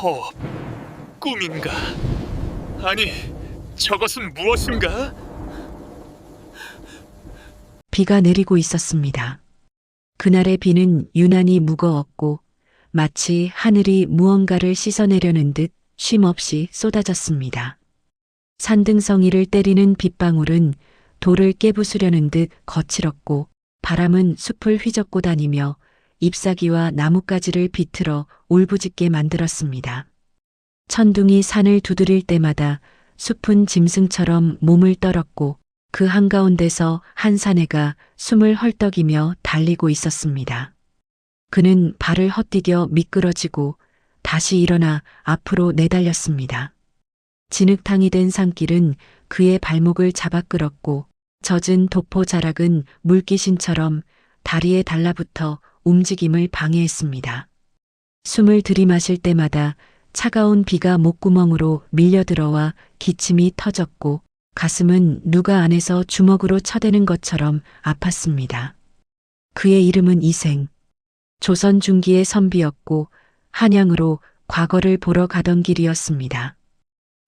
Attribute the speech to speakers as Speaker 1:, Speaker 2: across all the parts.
Speaker 1: 호흡, 꿈인가? 아니, 저것은 무엇인가?
Speaker 2: 비가 내리고 있었습니다. 그날의 비는 유난히 무거웠고 마치 하늘이 무언가를 씻어내려는 듯 쉼없이 쏟아졌습니다. 산등성이를 때리는 빗방울은 돌을 깨부수려는 듯 거칠었고 바람은 숲을 휘젓고 다니며 잎사귀와 나뭇가지를 비틀어 울부짖게 만들었습니다. 천둥이 산을 두드릴 때마다 숲은 짐승처럼 몸을 떨었고 그 한가운데서 한 사내가 숨을 헐떡이며 달리고 있었습니다. 그는 발을 헛디뎌 미끄러지고 다시 일어나 앞으로 내달렸습니다. 진흙탕이 된 산길은 그의 발목을 잡아 끌었고 젖은 도포 자락은 물귀신처럼 다리에 달라붙어 움직임을 방해했습니다. 숨을 들이마실 때마다 차가운 비가 목구멍으로 밀려들어와 기침이 터졌고 가슴은 누가 안에서 주먹으로 쳐대는 것처럼 아팠습니다. 그의 이름은 이생. 조선 중기의 선비였고 한양으로 과거를 보러 가던 길이었습니다.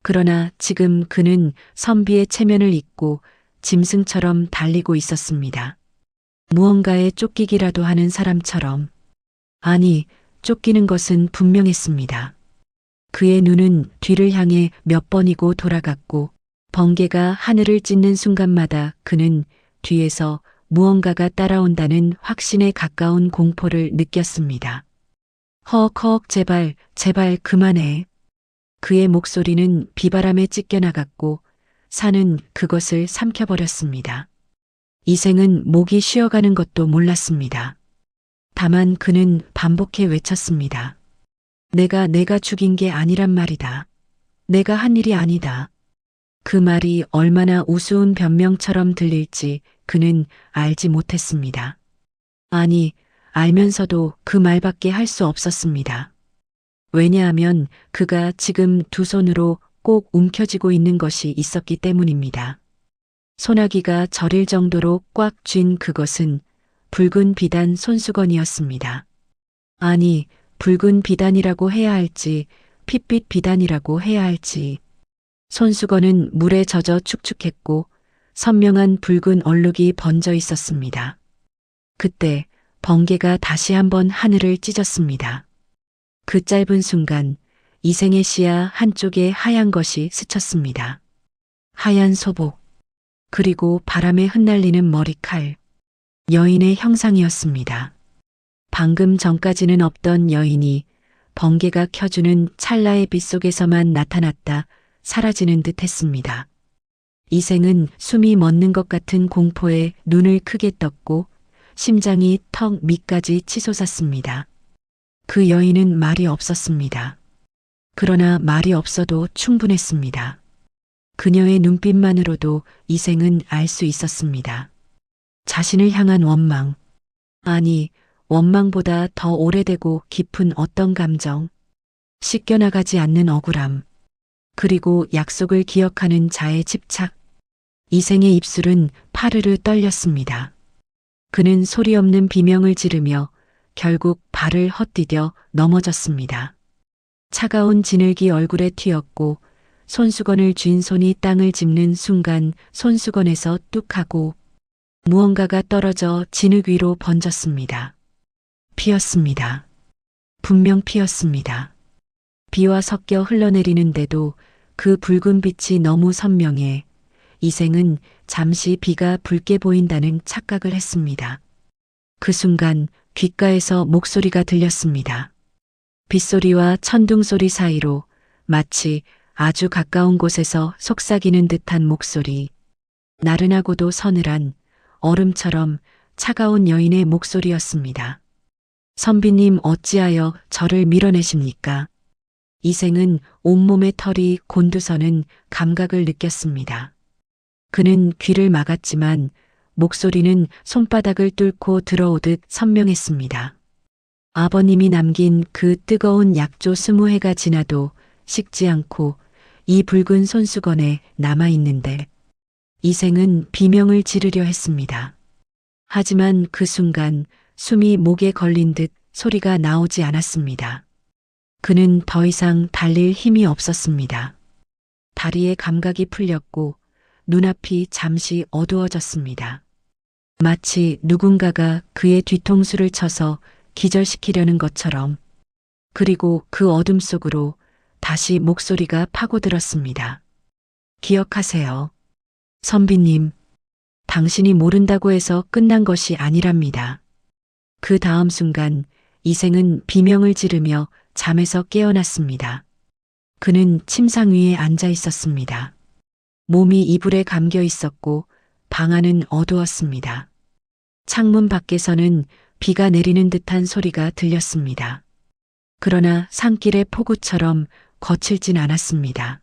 Speaker 2: 그러나 지금 그는 선비의 체면을 잊고 짐승처럼 달리고 있었습니다. 무언가에 쫓기기라도 하는 사람처럼. 아니, 쫓기는 것은 분명했습니다. 그의 눈은 뒤를 향해 몇 번이고 돌아갔고 번개가 하늘을 찢는 순간마다 그는 뒤에서 무언가가 따라온다는 확신에 가까운 공포를 느꼈습니다. 헉헉, 제발, 제발 그만해. 그의 목소리는 비바람에 찢겨나갔고 산은 그것을 삼켜버렸습니다. 이생은 목이 쉬어가는 것도 몰랐습니다. 다만 그는 반복해 외쳤습니다. 내가 죽인 게 아니란 말이다. 내가 한 일이 아니다. 그 말이 얼마나 우스운 변명처럼 들릴지 그는 알지 못했습니다. 아니, 알면서도 그 말밖에 할 수 없었습니다. 왜냐하면 그가 지금 두 손으로 꼭 움켜쥐고 있는 것이 있었기 때문입니다. 소나기가 저릴 정도로 꽉 쥔 그것은 붉은 비단 손수건이었습니다. 아니, 붉은 비단이라고 해야 할지 핏빛 비단이라고 해야 할지. 손수건은 물에 젖어 축축했고 선명한 붉은 얼룩이 번져 있었습니다. 그때 번개가 다시 한번 하늘을 찢었습니다. 그 짧은 순간 이생의 시야 한쪽에 하얀 것이 스쳤습니다. 하얀 소복, 그리고 바람에 흩날리는 머리칼. 여인의 형상이었습니다. 방금 전까지는 없던 여인이 번개가 켜주는 찰나의 빛 속에서만 나타났다 사라지는 듯 했습니다. 이생은 숨이 멎는 것 같은 공포에 눈을 크게 떴고 심장이 턱 밑까지 치솟았습니다. 그 여인은 말이 없었습니다. 그러나 말이 없어도 충분했습니다. 그녀의 눈빛만으로도 이생은 알 수 있었습니다. 자신을 향한 원망, 아니 원망보다 더 오래되고 깊은 어떤 감정, 씻겨나가지 않는 억울함, 그리고 약속을 기억하는 자의 집착. 이생의 입술은 파르르 떨렸습니다. 그는 소리 없는 비명을 지르며 결국 발을 헛디뎌 넘어졌습니다. 차가운 진흙이 얼굴에 튀었고 손수건을 쥔 손이 땅을 짚는 순간 손수건에서 뚝하고 무언가가 떨어져 진흙 위로 번졌습니다. 피었습니다. 분명 피었습니다. 비와 섞여 흘러내리는데도 그 붉은 빛이 너무 선명해 이생은 잠시 비가 붉게 보인다는 착각을 했습니다. 그 순간 귓가에서 목소리가 들렸습니다. 빗소리와 천둥소리 사이로 마치 아주 가까운 곳에서 속삭이는 듯한 목소리. 나른하고도 서늘한 얼음처럼 차가운 여인의 목소리였습니다. 선비님, 어찌하여 저를 밀어내십니까? 이생은 온몸의 털이 곤두서는 감각을 느꼈습니다. 그는 귀를 막았지만 목소리는 손바닥을 뚫고 들어오듯 선명했습니다. 아버님이 남긴 그 뜨거운 약조 20회가 지나도 식지 않고 이 붉은 손수건에 남아있는데 이생은 비명을 지르려 했습니다. 하지만 그 순간 숨이 목에 걸린 듯 소리가 나오지 않았습니다. 그는 더 이상 달릴 힘이 없었습니다. 다리의 감각이 풀렸고 눈앞이 잠시 어두워졌습니다. 마치 누군가가 그의 뒤통수를 쳐서 기절시키려는 것처럼. 그리고 그 어둠 속으로 다시 목소리가 파고들었습니다. 기억하세요. 선비님, 당신이 모른다고 해서 끝난 것이 아니랍니다. 그 다음 순간 이생은 비명을 지르며 잠에서 깨어났습니다. 그는 침상 위에 앉아 있었습니다. 몸이 이불에 감겨 있었고 방 안은 어두웠습니다. 창문 밖에서는 비가 내리는 듯한 소리가 들렸습니다. 그러나 산길의 폭우처럼 거칠진 않았습니다.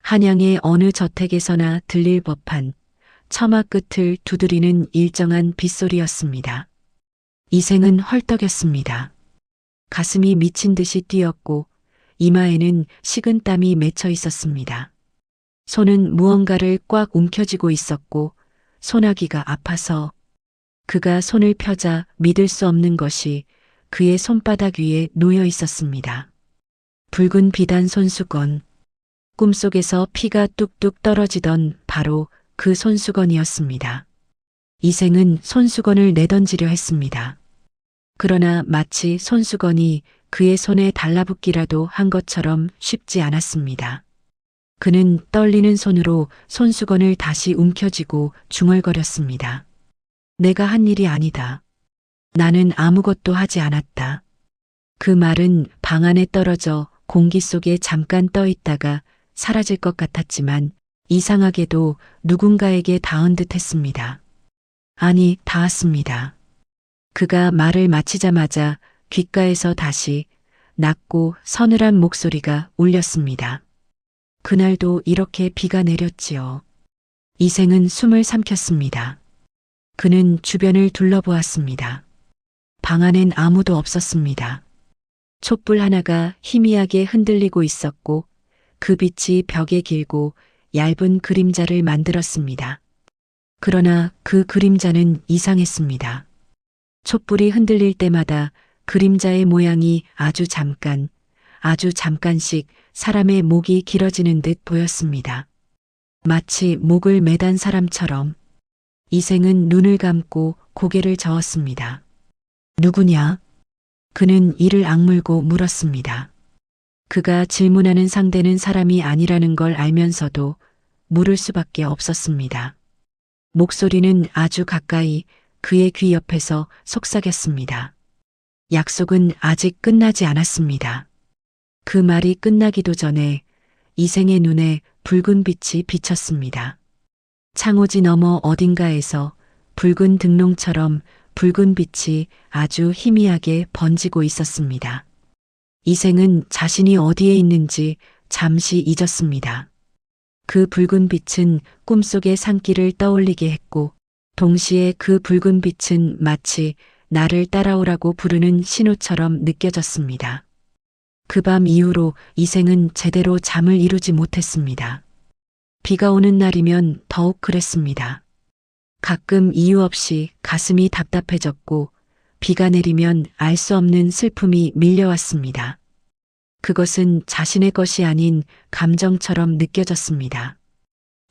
Speaker 2: 한양의 어느 저택에서나 들릴 법한 처마 끝을 두드리는 일정한 빗소리였습니다. 이생은 헐떡였습니다. 가슴이 미친 듯이 뛰었고 이마에는 식은땀이 맺혀 있었습니다. 손은 무언가를 꽉 움켜쥐고 있었고 소나기가 아파서 그가 손을 펴자 믿을 수 없는 것이 그의 손바닥 위에 놓여 있었습니다. 붉은 비단 손수건. 꿈속에서 피가 뚝뚝 떨어지던 바로 그 손수건이었습니다. 이생은 손수건을 내던지려 했습니다. 그러나 마치 손수건이 그의 손에 달라붙기라도 한 것처럼 쉽지 않았습니다. 그는 떨리는 손으로 손수건을 다시 움켜쥐고 중얼거렸습니다. 내가 한 일이 아니다. 나는 아무것도 하지 않았다. 그 말은 방 안에 떨어져 공기 속에 잠깐 떠 있다가 사라질 것 같았지만 이상하게도 누군가에게 닿은 듯 했습니다. 아니, 닿았습니다. 그가 말을 마치자마자 귓가에서 다시 낮고 서늘한 목소리가 울렸습니다. 그날도 이렇게 비가 내렸지요. 이생은 숨을 삼켰습니다. 그는 주변을 둘러보았습니다. 방 안엔 아무도 없었습니다. 촛불 하나가 희미하게 흔들리고 있었고 그 빛이 벽에 길고 얇은 그림자를 만들었습니다. 그러나 그 그림자는 이상했습니다. 촛불이 흔들릴 때마다 그림자의 모양이 아주 잠깐씩 사람의 목이 길어지는 듯 보였습니다. 마치 목을 매단 사람처럼. 이생은 눈을 감고 고개를 저었습니다. 누구냐? 그는 이를 악물고 물었습니다. 그가 질문하는 상대는 사람이 아니라는 걸 알면서도 물을 수밖에 없었습니다. 목소리는 아주 가까이 그의 귀 옆에서 속삭였습니다. 약속은 아직 끝나지 않았습니다. 그 말이 끝나기도 전에 이생의 눈에 붉은 빛이 비쳤습니다. 창호지 너머 어딘가에서 붉은 등롱처럼 붉은 빛이 아주 희미하게 번지고 있었습니다. 이생은 자신이 어디에 있는지 잠시 잊었습니다. 그 붉은 빛은 꿈속의 산길을 떠올리게 했고 동시에 그 붉은 빛은 마치 나를 따라오라고 부르는 신호처럼 느껴졌습니다. 그 밤 이후로 이생은 제대로 잠을 이루지 못했습니다. 비가 오는 날이면 더욱 그랬습니다. 가끔 이유 없이 가슴이 답답해졌고 비가 내리면 알 수 없는 슬픔이 밀려왔습니다. 그것은 자신의 것이 아닌 감정처럼 느껴졌습니다.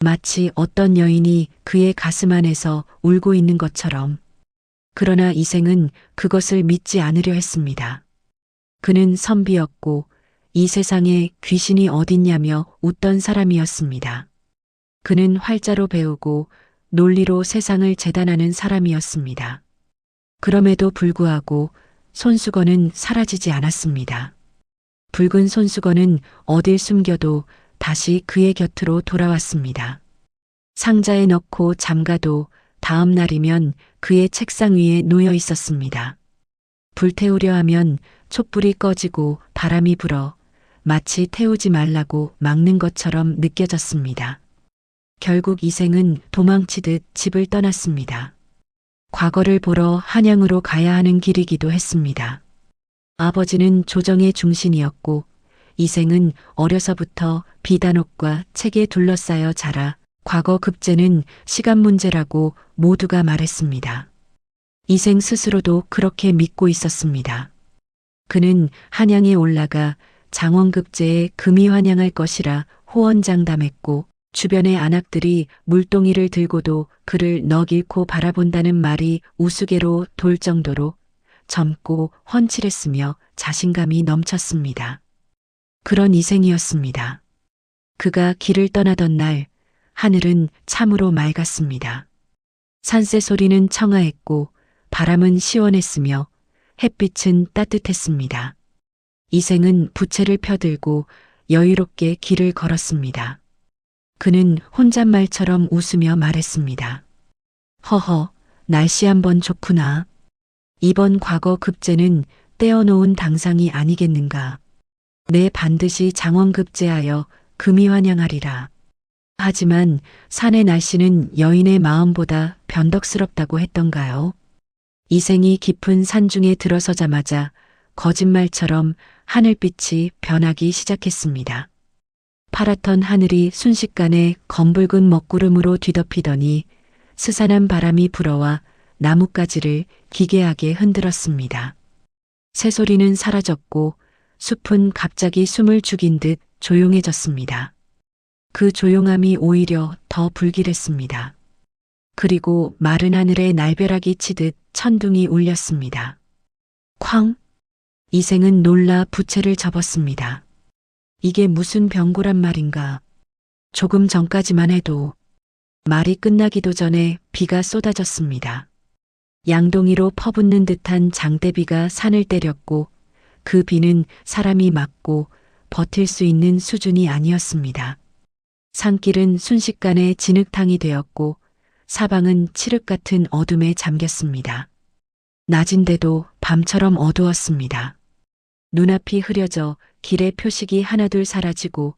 Speaker 2: 마치 어떤 여인이 그의 가슴 안에서 울고 있는 것처럼. 그러나 이생은 그것을 믿지 않으려 했습니다. 그는 선비였고 이 세상에 귀신이 어딨냐며 웃던 사람이었습니다. 그는 활자로 배우고 논리로 세상을 재단하는 사람이었습니다. 그럼에도 불구하고 손수건은 사라지지 않았습니다. 붉은 손수건은 어딜 숨겨도 다시 그의 곁으로 돌아왔습니다. 상자에 넣고 잠가도 다음 날이면 그의 책상 위에 놓여 있었습니다. 불태우려 하면 촛불이 꺼지고 바람이 불어 마치 태우지 말라고 막는 것처럼 느껴졌습니다. 결국 이생은 도망치듯 집을 떠났습니다. 과거를 보러 한양으로 가야 하는 길이기도 했습니다. 아버지는 조정의 중신이었고 이생은 어려서부터 비단옥과 책에 둘러싸여 자라 과거 급제는 시간 문제라고 모두가 말했습니다. 이생 스스로도 그렇게 믿고 있었습니다. 그는 한양에 올라가 장원급제에 금이 환영할 것이라 호언장담했고 주변의 안악들이 물동이를 들고도 그를 넋 잃고 바라본다는 말이 우스개로 돌 정도로 젊고 훤칠했으며 자신감이 넘쳤습니다. 그런 이생이었습니다. 그가 길을 떠나던 날 하늘은 참으로 맑았습니다. 산새 소리는 청아했고 바람은 시원했으며 햇빛은 따뜻했습니다. 이생은 부채를 펴들고 여유롭게 길을 걸었습니다. 그는 혼잣말처럼 웃으며 말했습니다. 허허, 날씨 한번 좋구나. 이번 과거 급제는 떼어놓은 당상이 아니겠는가. 내 반드시 장원급제하여 금이 환영하리라. 하지만 산의 날씨는 여인의 마음보다 변덕스럽다고 했던가요? 이생이 깊은 산중에 들어서자마자 거짓말처럼 하늘빛이 변하기 시작했습니다. 파랗던 하늘이 순식간에 검붉은 먹구름으로 뒤덮이더니 스산한 바람이 불어와 나뭇가지를 기괴하게 흔들었습니다. 새소리는 사라졌고 숲은 갑자기 숨을 죽인 듯 조용해졌습니다. 그 조용함이 오히려 더 불길했습니다. 그리고 마른 하늘에 날벼락이 치듯 천둥이 울렸습니다. 쾅! 이생은 놀라 부채를 접었습니다. 이게 무슨 병고란 말인가. 조금 전까지만 해도 말이 끝나기도 전에 비가 쏟아졌습니다. 양동이로 퍼붓는 듯한 장대비가 산을 때렸고 그 비는 사람이 맞고 버틸 수 있는 수준이 아니었습니다. 산길은 순식간에 진흙탕이 되었고 사방은 칠흑 같은 어둠에 잠겼습니다. 낮인데도 밤처럼 어두웠습니다. 눈앞이 흐려져 길의 표식이 하나둘 사라지고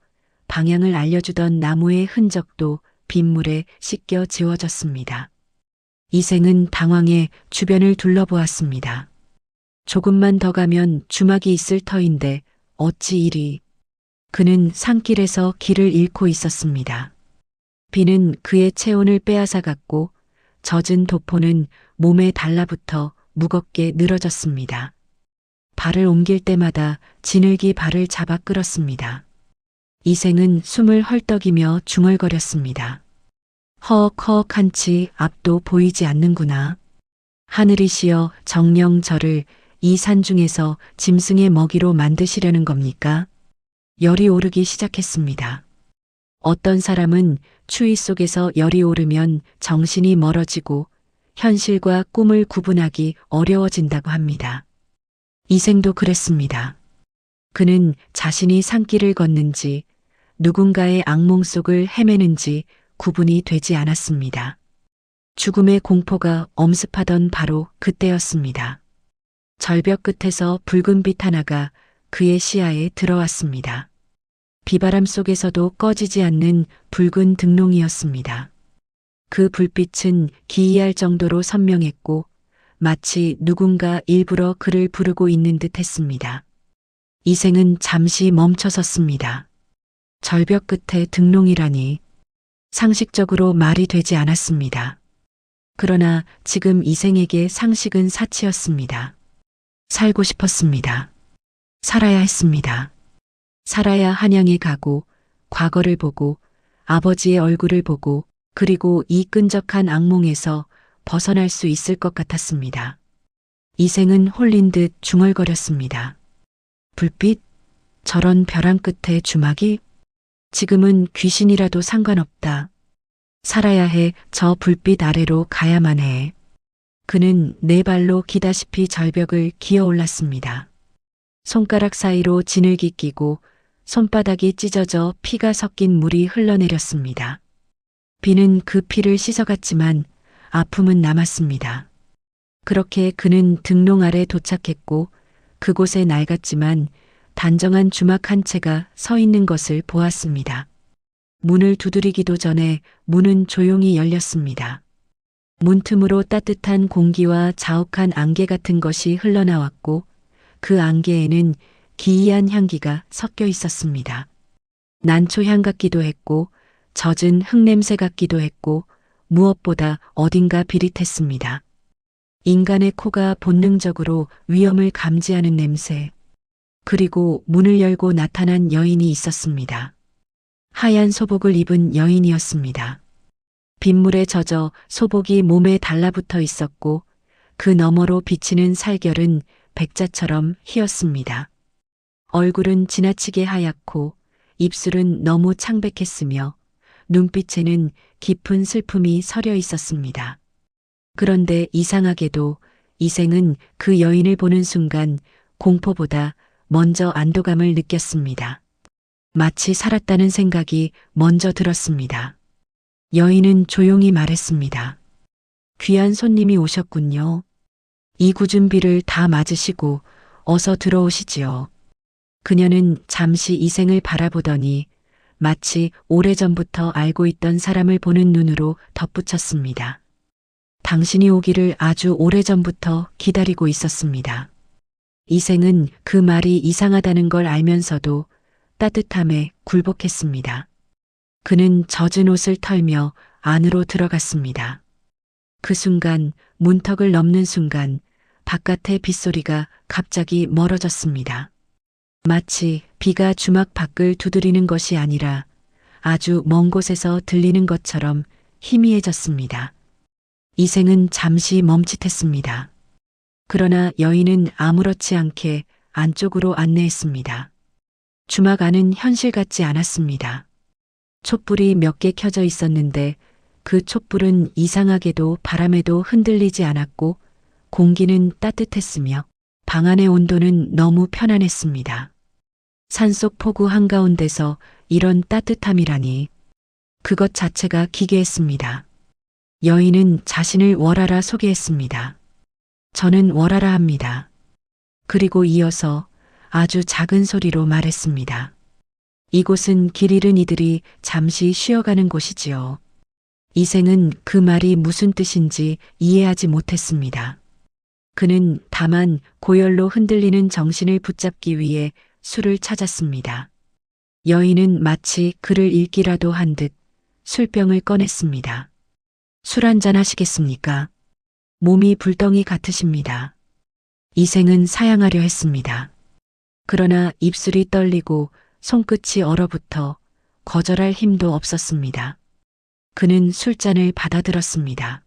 Speaker 2: 방향을 알려주던 나무의 흔적도 빗물에 씻겨 지워졌습니다. 이생은 당황해 주변을 둘러보았습니다. 조금만 더 가면 주막이 있을 터인데 어찌 이리. 그는 산길에서 길을 잃고 있었습니다. 비는 그의 체온을 빼앗아갔고 젖은 도포는 몸에 달라붙어 무겁게 늘어졌습니다. 발을 옮길 때마다 진흙이 발을 잡아 끌었습니다. 이생은 숨을 헐떡이며 중얼거렸습니다. 허헉허헉한치 앞도 보이지 않는구나. 하늘이 시어 정녕 저를 이 산중에서 짐승의 먹이로 만드시려는 겁니까? 열이 오르기 시작했습니다. 어떤 사람은 추위 속에서 열이 오르면 정신이 멀어지고 현실과 꿈을 구분하기 어려워진다고 합니다. 이생도 그랬습니다. 그는 자신이 산길을 걷는지 누군가의 악몽 속을 헤매는지 구분이 되지 않았습니다. 죽음의 공포가 엄습하던 바로 그때였습니다. 절벽 끝에서 붉은 빛 하나가 그의 시야에 들어왔습니다. 비바람 속에서도 꺼지지 않는 붉은 등롱이었습니다. 그 불빛은 기이할 정도로 선명했고 마치 누군가 일부러 그를 부르고 있는 듯 했습니다. 이생은 잠시 멈춰섰습니다. 절벽 끝에 등롱이라니 상식적으로 말이 되지 않았습니다. 그러나 지금 이생에게 상식은 사치였습니다. 살고 싶었습니다. 살아야 했습니다. 살아야 한양에 가고 과거를 보고 아버지의 얼굴을 보고 그리고 이 끈적한 악몽에서 벗어날 수 있을 것 같았습니다. 이생은 홀린 듯 중얼거렸습니다. 불빛? 저런 벼랑 끝에 주막이? 지금은 귀신이라도 상관없다. 살아야 해. 저 불빛 아래로 가야만 해. 그는 네 발로 기다시피 절벽을 기어 올랐습니다. 손가락 사이로 진흙이 끼고 손바닥이 찢어져 피가 섞인 물이 흘러내렸습니다. 비는 그 피를 씻어갔지만 아픔은 남았습니다. 그렇게 그는 등롱 아래 도착했고 그곳에 낡았지만 단정한 주막 한 채가 서 있는 것을 보았습니다. 문을 두드리기도 전에 문은 조용히 열렸습니다. 문틈으로 따뜻한 공기와 자욱한 안개 같은 것이 흘러나왔고 그 안개에는 기이한 향기가 섞여 있었습니다. 난초향 같기도 했고 젖은 흙냄새 같기도 했고 무엇보다 어딘가 비릿했습니다. 인간의 코가 본능적으로 위험을 감지하는 냄새. 그리고 문을 열고 나타난 여인이 있었습니다. 하얀 소복을 입은 여인이었습니다. 빗물에 젖어 소복이 몸에 달라붙어 있었고 그 너머로 비치는 살결은 백자처럼 희었습니다. 얼굴은 지나치게 하얗고 입술은 너무 창백했으며 눈빛에는 깊은 슬픔이 서려 있었습니다. 그런데 이상하게도 이생은 그 여인을 보는 순간 공포보다 먼저 안도감을 느꼈습니다. 마치 살았다는 생각이 먼저 들었습니다. 여인은 조용히 말했습니다. 귀한 손님이 오셨군요. 이 굳은 비를 다 맞으시고 어서 들어오시지요. 그녀는 잠시 이생을 바라보더니 마치 오래전부터 알고 있던 사람을 보는 눈으로 덧붙였습니다. 당신이 오기를 아주 오래전부터 기다리고 있었습니다. 이생은 그 말이 이상하다는 걸 알면서도 따뜻함에 굴복했습니다. 그는 젖은 옷을 털며 안으로 들어갔습니다. 그 순간 문턱을 넘는 순간 바깥의 빗소리가 갑자기 멀어졌습니다. 마치 비가 주막 밖을 두드리는 것이 아니라 아주 먼 곳에서 들리는 것처럼 희미해졌습니다. 이생은 잠시 멈칫했습니다. 그러나 여인은 아무렇지 않게 안쪽으로 안내했습니다. 주막 안은 현실 같지 않았습니다. 촛불이 몇 개 켜져 있었는데 그 촛불은 이상하게도 바람에도 흔들리지 않았고 공기는 따뜻했으며 방 안의 온도는 너무 편안했습니다. 산속 폭우 한가운데서 이런 따뜻함이라니 그것 자체가 기괴했습니다. 여인은 자신을 월하라 소개했습니다. 저는 월하라 합니다. 그리고 이어서 아주 작은 소리로 말했습니다. 이곳은 길 잃은 이들이 잠시 쉬어가는 곳이지요. 이생은 그 말이 무슨 뜻인지 이해하지 못했습니다. 그는 다만 고열로 흔들리는 정신을 붙잡기 위해 술을 찾았습니다. 여인은 마치 그를 읽기라도 한 듯 술병을 꺼냈습니다. 술 한잔 하시겠습니까? 몸이 불덩이 같으십니다. 이생은 사양하려 했습니다. 그러나 입술이 떨리고 손끝이 얼어붙어 거절할 힘도 없었습니다. 그는 술잔을 받아들었습니다.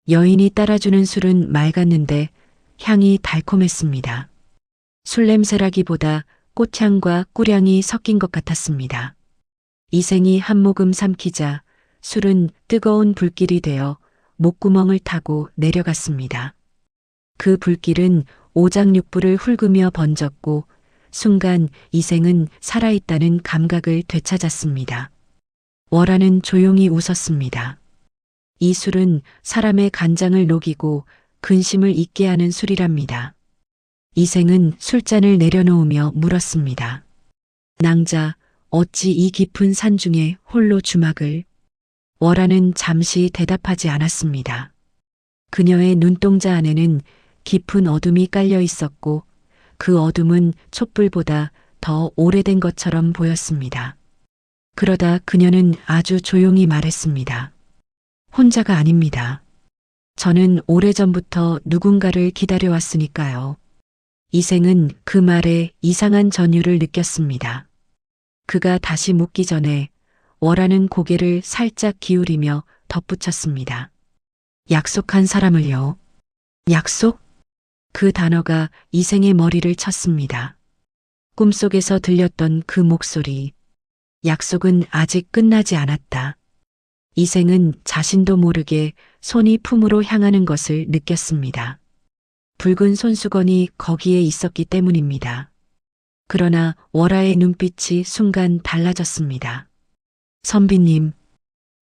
Speaker 2: 여인이 따라주는 술은 맑았는데 향이 달콤했습니다. 술 냄새라기보다 꽃향과 꿀향이 섞인 것 같았습니다. 이생이 한 모금 삼키자 술은 뜨거운 불길이 되어 목구멍을 타고 내려갔습니다. 그 불길은 오장육부를 훑으며 번졌고 순간 이생은 살아있다는 감각을 되찾았습니다. 월하는 조용히 웃었습니다. 이 술은 사람의 간장을 녹이고 근심을 잊게 하는 술이랍니다. 이생은 술잔을 내려놓으며 물었습니다. 낭자, 어찌 이 깊은 산중에 홀로 주막을? 월하는 잠시 대답하지 않았습니다. 그녀의 눈동자 안에는 깊은 어둠이 깔려 있었고 그 어둠은 촛불보다 더 오래된 것처럼 보였습니다. 그러다 그녀는 아주 조용히 말했습니다. 혼자가 아닙니다. 저는 오래전부터 누군가를 기다려왔으니까요. 이생은 그 말에 이상한 전율을 느꼈습니다. 그가 다시 묻기 전에 월하는 고개를 살짝 기울이며 덧붙였습니다. 약속한 사람을요. 약속? 그 단어가 이생의 머리를 쳤습니다. 꿈속에서 들렸던 그 목소리. 약속은 아직 끝나지 않았다. 이생은 자신도 모르게 손이 품으로 향하는 것을 느꼈습니다. 붉은 손수건이 거기에 있었기 때문입니다. 그러나 월하의 눈빛이 순간 달라졌습니다. 선비님,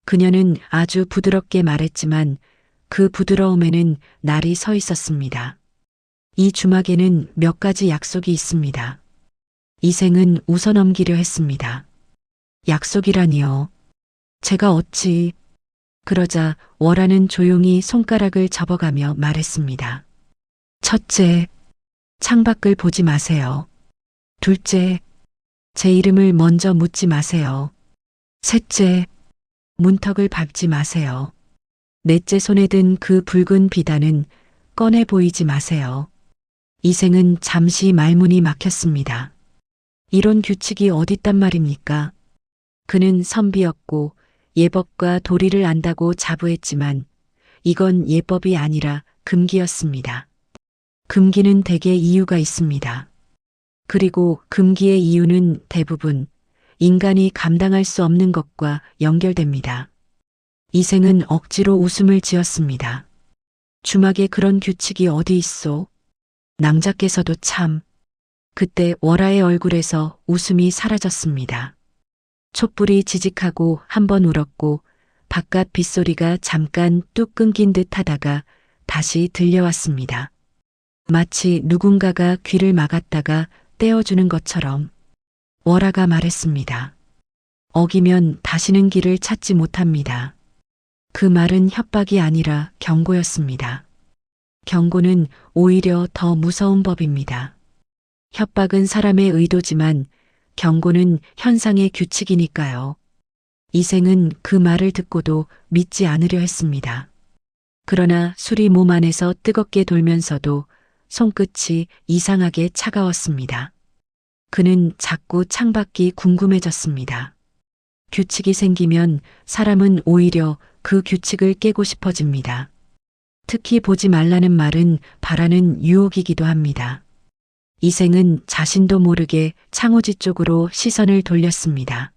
Speaker 2: 그녀는 아주 부드럽게 말했지만 그 부드러움에는 날이 서 있었습니다. 이 주막에는 몇 가지 약속이 있습니다. 이생은 웃어넘기려 했습니다. 약속이라니요. 제가 어찌... 그러자 월하는 조용히 손가락을 접어가며 말했습니다. 첫째, 창밖을 보지 마세요. 둘째, 제 이름을 먼저 묻지 마세요. 셋째, 문턱을 밟지 마세요. 넷째, 손에 든 그 붉은 비단은 꺼내 보이지 마세요. 이생은 잠시 말문이 막혔습니다. 이런 규칙이 어딨단 말입니까? 그는 선비였고 예법과 도리를 안다고 자부했지만 이건 예법이 아니라 금기였습니다. 금기는 대개 이유가 있습니다. 그리고 금기의 이유는 대부분 인간이 감당할 수 없는 것과 연결됩니다. 이생은 억지로 웃음을 지었습니다. 주막에 그런 규칙이 어디 있소? 낭자께서도 참. 그때 월아의 얼굴에서 웃음이 사라졌습니다. 촛불이 지직하고 한 번 울었고 바깥 빗소리가 잠깐 뚝 끊긴 듯 하다가 다시 들려왔습니다. 마치 누군가가 귀를 막았다가 떼어주는 것처럼 월아가 말했습니다. 어기면 다시는 길을 찾지 못합니다. 그 말은 협박이 아니라 경고였습니다. 경고는 오히려 더 무서운 법입니다. 협박은 사람의 의도지만 경고는 현상의 규칙이니까요. 이생은 그 말을 듣고도 믿지 않으려 했습니다. 그러나 술이 몸 안에서 뜨겁게 돌면서도 손끝이 이상하게 차가웠습니다. 그는 자꾸 창밖이 궁금해졌습니다. 규칙이 생기면 사람은 오히려 그 규칙을 깨고 싶어집니다. 특히 보지 말라는 말은 바라는 유혹이기도 합니다. 이생은 자신도 모르게 창호지 쪽으로 시선을 돌렸습니다.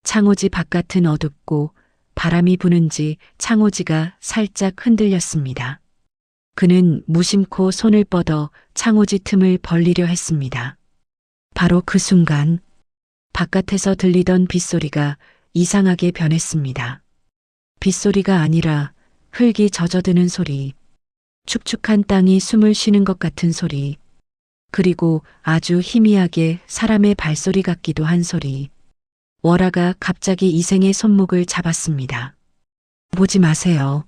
Speaker 2: 창호지 바깥은 어둡고 바람이 부는지 창호지가 살짝 흔들렸습니다. 그는 무심코 손을 뻗어 창호지 틈을 벌리려 했습니다. 바로 그 순간 바깥에서 들리던 빗소리가 이상하게 변했습니다. 빗소리가 아니라 흙이 젖어드는 소리, 축축한 땅이 숨을 쉬는 것 같은 소리, 그리고 아주 희미하게 사람의 발소리 같기도 한 소리. 월아가 갑자기 이생의 손목을 잡았습니다. 보지 마세요.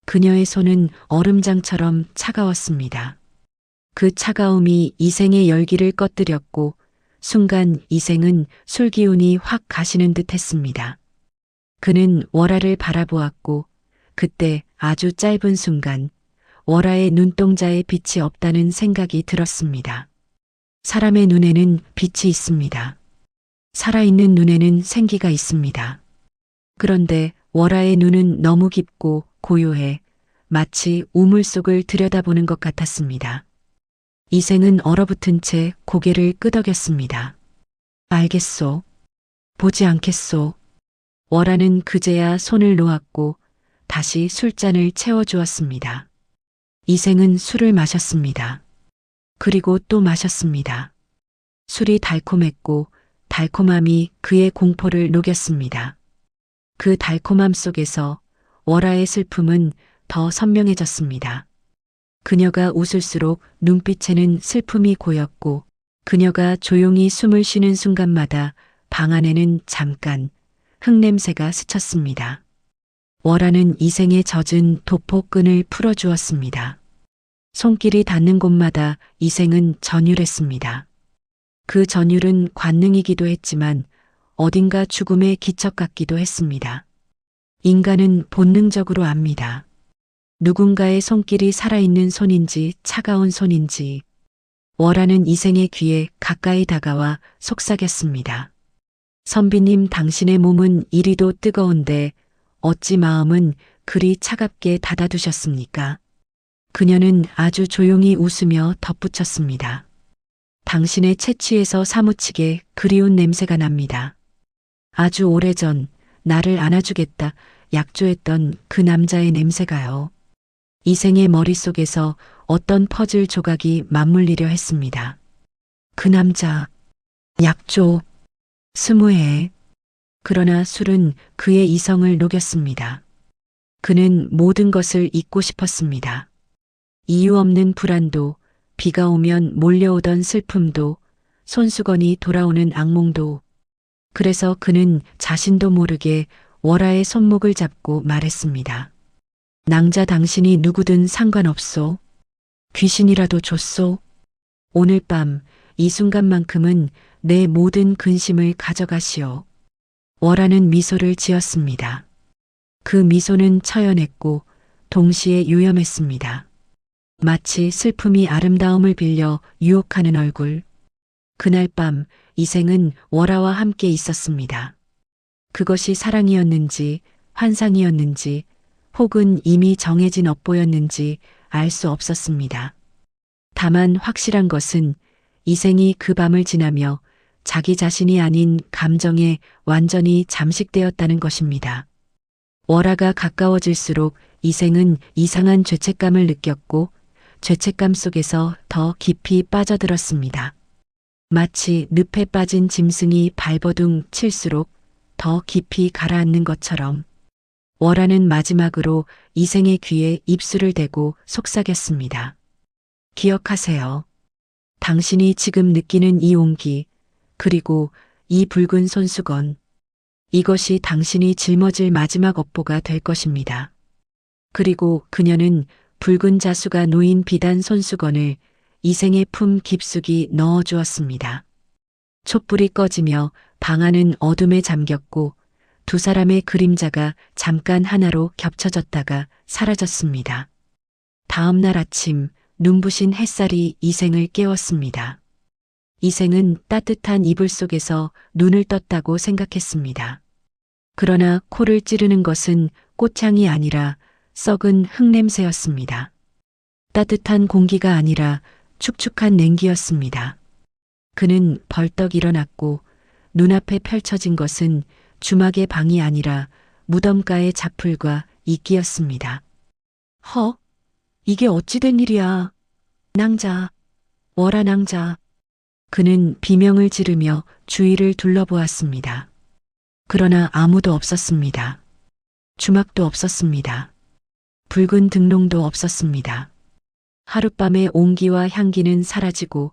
Speaker 2: 그녀의 손은 얼음장처럼 차가웠습니다. 그 차가움이 이생의 열기를 꺼뜨렸고 순간 이생은 술 기운이 확 가시는 듯 했습니다. 그는 월아를 바라보았고 그때 아주 짧은 순간 월아의 눈동자에 빛이 없다는 생각이 들었습니다. 사람의 눈에는 빛이 있습니다. 살아있는 눈에는 생기가 있습니다. 그런데 월아의 눈은 너무 깊고 고요해 마치 우물 속을 들여다보는 것 같았습니다. 이생은 얼어붙은 채 고개를 끄덕였습니다. 알겠소. 보지 않겠소. 월아는 그제야 손을 놓았고 다시 술잔을 채워주었습니다. 이생은 술을 마셨습니다. 그리고 또 마셨습니다. 술이 달콤했고 달콤함이 그의 공포를 녹였습니다. 그 달콤함 속에서 월아의 슬픔은 더 선명해졌습니다. 그녀가 웃을수록 눈빛에는 슬픔이 고였고 그녀가 조용히 숨을 쉬는 순간마다 방 안에는 잠깐 흙냄새가 스쳤습니다. 월아는 이생에 젖은 도포끈을 풀어주었습니다. 손길이 닿는 곳마다 이생은 전율했습니다. 그 전율은 관능이기도 했지만 어딘가 죽음의 기척 같기도 했습니다. 인간은 본능적으로 압니다. 누군가의 손길이 살아있는 손인지 차가운 손인지. 월아는 이생의 귀에 가까이 다가와 속삭였습니다. 선비님, 당신의 몸은 이리도 뜨거운데 어찌 마음은 그리 차갑게 닫아두셨습니까? 그녀는 아주 조용히 웃으며 덧붙였습니다. 당신의 채취에서 사무치게 그리운 냄새가 납니다. 아주 오래전 나를 안아주겠다 약조했던 그 남자의 냄새가요. 이생의 머릿속에서 어떤 퍼즐 조각이 맞물리려 했습니다. 그 남자, 약조, 스무해. 그러나 술은 그의 이성을 녹였습니다. 그는 모든 것을 잊고 싶었습니다. 이유 없는 불안도, 비가 오면 몰려오던 슬픔도, 손수건이 돌아오는 악몽도. 그래서 그는 자신도 모르게 월아의 손목을 잡고 말했습니다. 낭자, 당신이 누구든 상관없소. 귀신이라도 줬소. 오늘 밤 이 순간만큼은 내 모든 근심을 가져가시오. 월아는 미소를 지었습니다. 그 미소는 처연했고 동시에 유염했습니다. 마치 슬픔이 아름다움을 빌려 유혹하는 얼굴. 그날 밤 이생은 월아와 함께 있었습니다. 그것이 사랑이었는지 환상이었는지 혹은 이미 정해진 업보였는지 알 수 없었습니다. 다만 확실한 것은 이생이 그 밤을 지나며 자기 자신이 아닌 감정에 완전히 잠식되었다는 것입니다. 월아가 가까워질수록 이생은 이상한 죄책감을 느꼈고 죄책감 속에서 더 깊이 빠져들었습니다. 마치 늪에 빠진 짐승이 발버둥 칠수록 더 깊이 가라앉는 것처럼 월아는 마지막으로 이생의 귀에 입술을 대고 속삭였습니다. 기억하세요. 당신이 지금 느끼는 이 온기, 그리고 이 붉은 손수건, 이것이 당신이 짊어질 마지막 업보가 될 것입니다. 그리고 그녀는 붉은 자수가 놓인 비단 손수건을 이생의 품 깊숙이 넣어 주었습니다. 촛불이 꺼지며 방 안은 어둠에 잠겼고 두 사람의 그림자가 잠깐 하나로 겹쳐졌다가 사라졌습니다. 다음 날 아침 눈부신 햇살이 이생을 깨웠습니다. 이생은 따뜻한 이불 속에서 눈을 떴다고 생각했습니다. 그러나 코를 찌르는 것은 꽃향이 아니라 썩은 흙냄새였습니다. 따뜻한 공기가 아니라 축축한 냉기였습니다. 그는 벌떡 일어났고 눈앞에 펼쳐진 것은 주막의 방이 아니라 무덤가의 자풀과 이끼였습니다. 이게 어찌 된 일이야. 낭자, 월아 낭자. 그는 비명을 지르며 주위를 둘러보았습니다. 그러나 아무도 없었습니다. 주막도 없었습니다. 붉은 등롱도 없었습니다. 하룻밤의 온기와 향기는 사라지고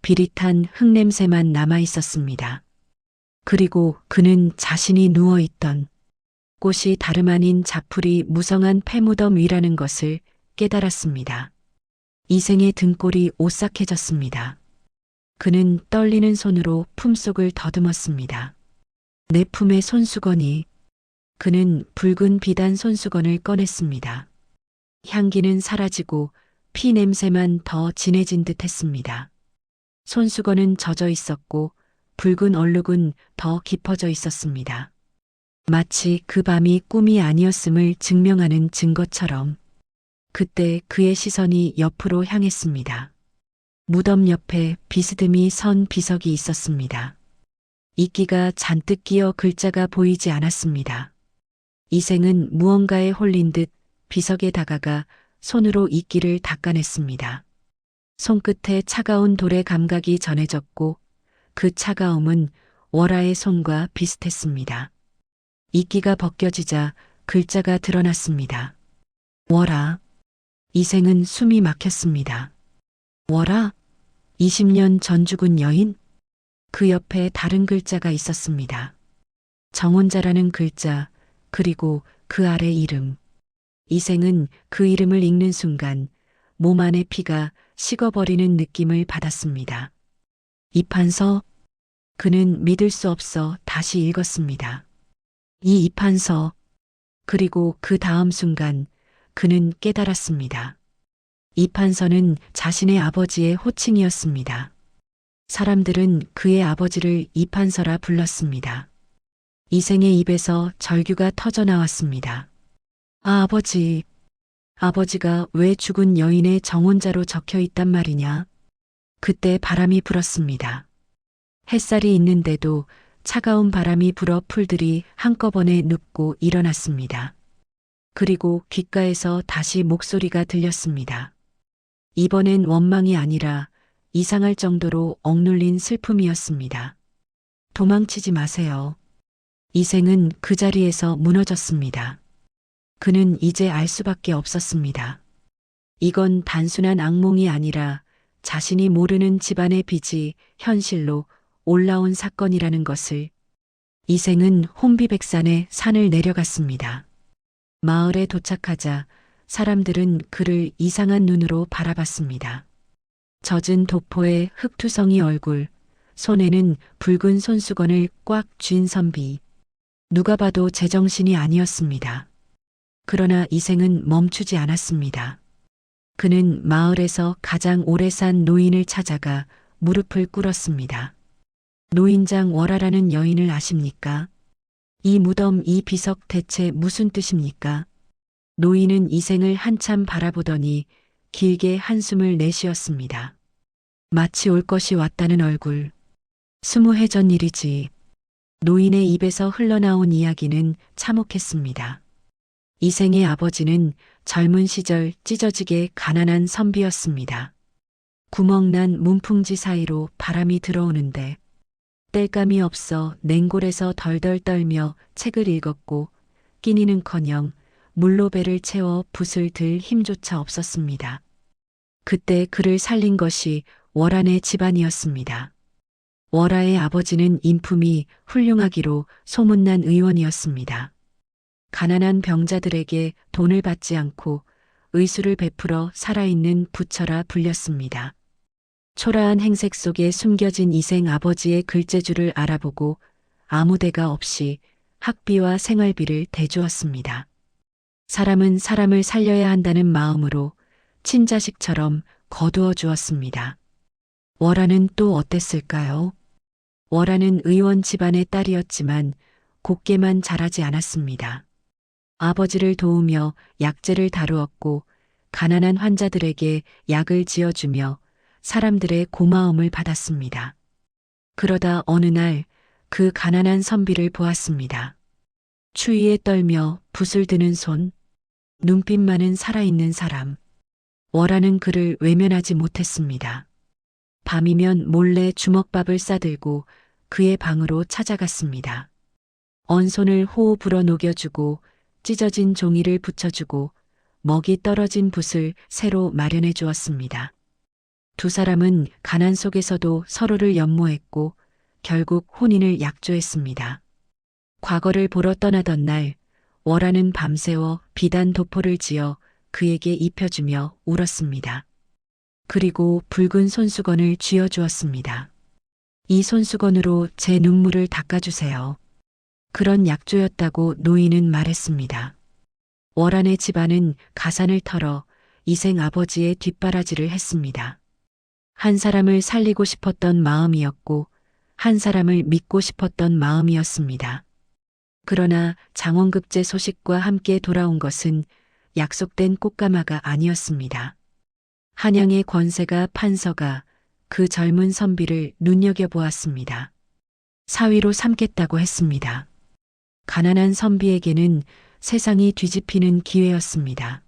Speaker 2: 비릿한 흙냄새만 남아 있었습니다. 그리고 그는 자신이 누워있던 꽃이 다름 아닌 자풀이 무성한 폐무덤 위라는 것을 깨달았습니다. 이생의 등골이 오싹해졌습니다. 그는 떨리는 손으로 품속을 더듬었습니다. 내 품의 손수건이. 그는 붉은 비단 손수건을 꺼냈습니다. 향기는 사라지고 피 냄새만 더 진해진 듯 했습니다. 손수건은 젖어 있었고 붉은 얼룩은 더 깊어져 있었습니다. 마치 그 밤이 꿈이 아니었음을 증명하는 증거처럼. 그때 그의 시선이 옆으로 향했습니다. 무덤 옆에 비스듬히 선 비석이 있었습니다. 이끼가 잔뜩 끼어 글자가 보이지 않았습니다. 이생은 무언가에 홀린 듯 비석에 다가가 손으로 이끼를 닦아냈습니다. 손끝에 차가운 돌의 감각이 전해졌고 그 차가움은 월아의 손과 비슷했습니다. 이끼가 벗겨지자 글자가 드러났습니다. 월아. 이생은 숨이 막혔습니다. 월아? 20년 전 죽은 여인? 그 옆에 다른 글자가 있었습니다. 정혼자라는 글자, 그리고 그 아래 이름. 이생은 그 이름을 읽는 순간 몸 안의 피가 식어버리는 느낌을 받았습니다. 입한서? 그는 믿을 수 없어 다시 읽었습니다. 이 입한서. 그리고 그 다음 순간 그는 깨달았습니다. 입한서는 자신의 아버지의 호칭이었습니다. 사람들은 그의 아버지를 입한서라 불렀습니다. 이생의 입에서 절규가 터져 나왔습니다. 아버지. 아버지가 왜 죽은 여인의 정혼자로 적혀 있단 말이냐? 그때 바람이 불었습니다. 햇살이 있는데도 차가운 바람이 불어 풀들이 한꺼번에 눕고 일어났습니다. 그리고 귓가에서 다시 목소리가 들렸습니다. 이번엔 원망이 아니라 이상할 정도로 억눌린 슬픔이었습니다. 도망치지 마세요. 이생은 그 자리에서 무너졌습니다. 그는 이제 알 수밖에 없었습니다. 이건 단순한 악몽이 아니라 자신이 모르는 집안의 빚이 현실로 올라온 사건이라는 것을. 이생은 혼비백산의 산을 내려갔습니다. 마을에 도착하자 사람들은 그를 이상한 눈으로 바라봤습니다. 젖은 도포의 흙투성이 얼굴, 손에는 붉은 손수건을 꽉 쥔 선비. 누가 봐도 제정신이 아니었습니다. 그러나 이생은 멈추지 않았습니다. 그는 마을에서 가장 오래 산 노인을 찾아가 무릎을 꿇었습니다. 노인장 월하라는 여인을 아십니까? 이 무덤 이 비석 대체 무슨 뜻입니까? 노인은 이생을 한참 바라보더니 길게 한숨을 내쉬었습니다. 마치 올 것이 왔다는 얼굴. 20해 전 일이지. 노인의 입에서 흘러나온 이야기는 참혹했습니다. 이생의 아버지는 젊은 시절 찢어지게 가난한 선비였습니다. 구멍난 문풍지 사이로 바람이 들어오는데 땔감이 없어 냉골에서 덜덜 떨며 책을 읽었고 끼니는커녕 물로 배를 채워 붓을 들 힘조차 없었습니다. 그때 그를 살린 것이 월한의 집안이었습니다. 월하의 아버지는 인품이 훌륭하기로 소문난 의원이었습니다. 가난한 병자들에게 돈을 받지 않고 의술을 베풀어 살아있는 부처라 불렸습니다. 초라한 행색 속에 숨겨진 이생 아버지의 글재주를 알아보고 아무 대가 없이 학비와 생활비를 대주었습니다. 사람은 사람을 살려야 한다는 마음으로 친자식처럼 거두어 주었습니다. 월하는 또 어땠을까요? 월하는 의원 집안의 딸이었지만 곱게만 자라지 않았습니다. 아버지를 도우며 약재를 다루었고 가난한 환자들에게 약을 지어주며 사람들의 고마움을 받았습니다. 그러다 어느 날 그 가난한 선비를 보았습니다. 추위에 떨며 붓을 드는 손, 눈빛만은 살아있는 사람. 월하는 그를 외면하지 못했습니다. 밤이면 몰래 주먹밥을 싸들고 그의 방으로 찾아갔습니다. 언손을 호호 불어 녹여주고 찢어진 종이를 붙여주고 먹이 떨어진 붓을 새로 마련해 주었습니다. 두 사람은 가난 속에서도 서로를 연모했고 결국 혼인을 약조했습니다. 과거를 보러 떠나던 날 월하는 밤새워 비단 도포를 지어 그에게 입혀주며 울었습니다. 그리고 붉은 손수건을 쥐어주었습니다. 이 손수건으로 제 눈물을 닦아주세요. 그런 약조였다고 노인은 말했습니다. 월한의 집안은 가산을 털어 이생 아버지의 뒷바라지를 했습니다. 한 사람을 살리고 싶었던 마음이었고 한 사람을 믿고 싶었던 마음이었습니다. 그러나 장원급제 소식과 함께 돌아온 것은 약속된 꽃가마가 아니었습니다. 한양의 권세가 판서가 그 젊은 선비를 눈여겨보았습니다. 사위로 삼겠다고 했습니다. 가난한 선비에게는 세상이 뒤집히는 기회였습니다.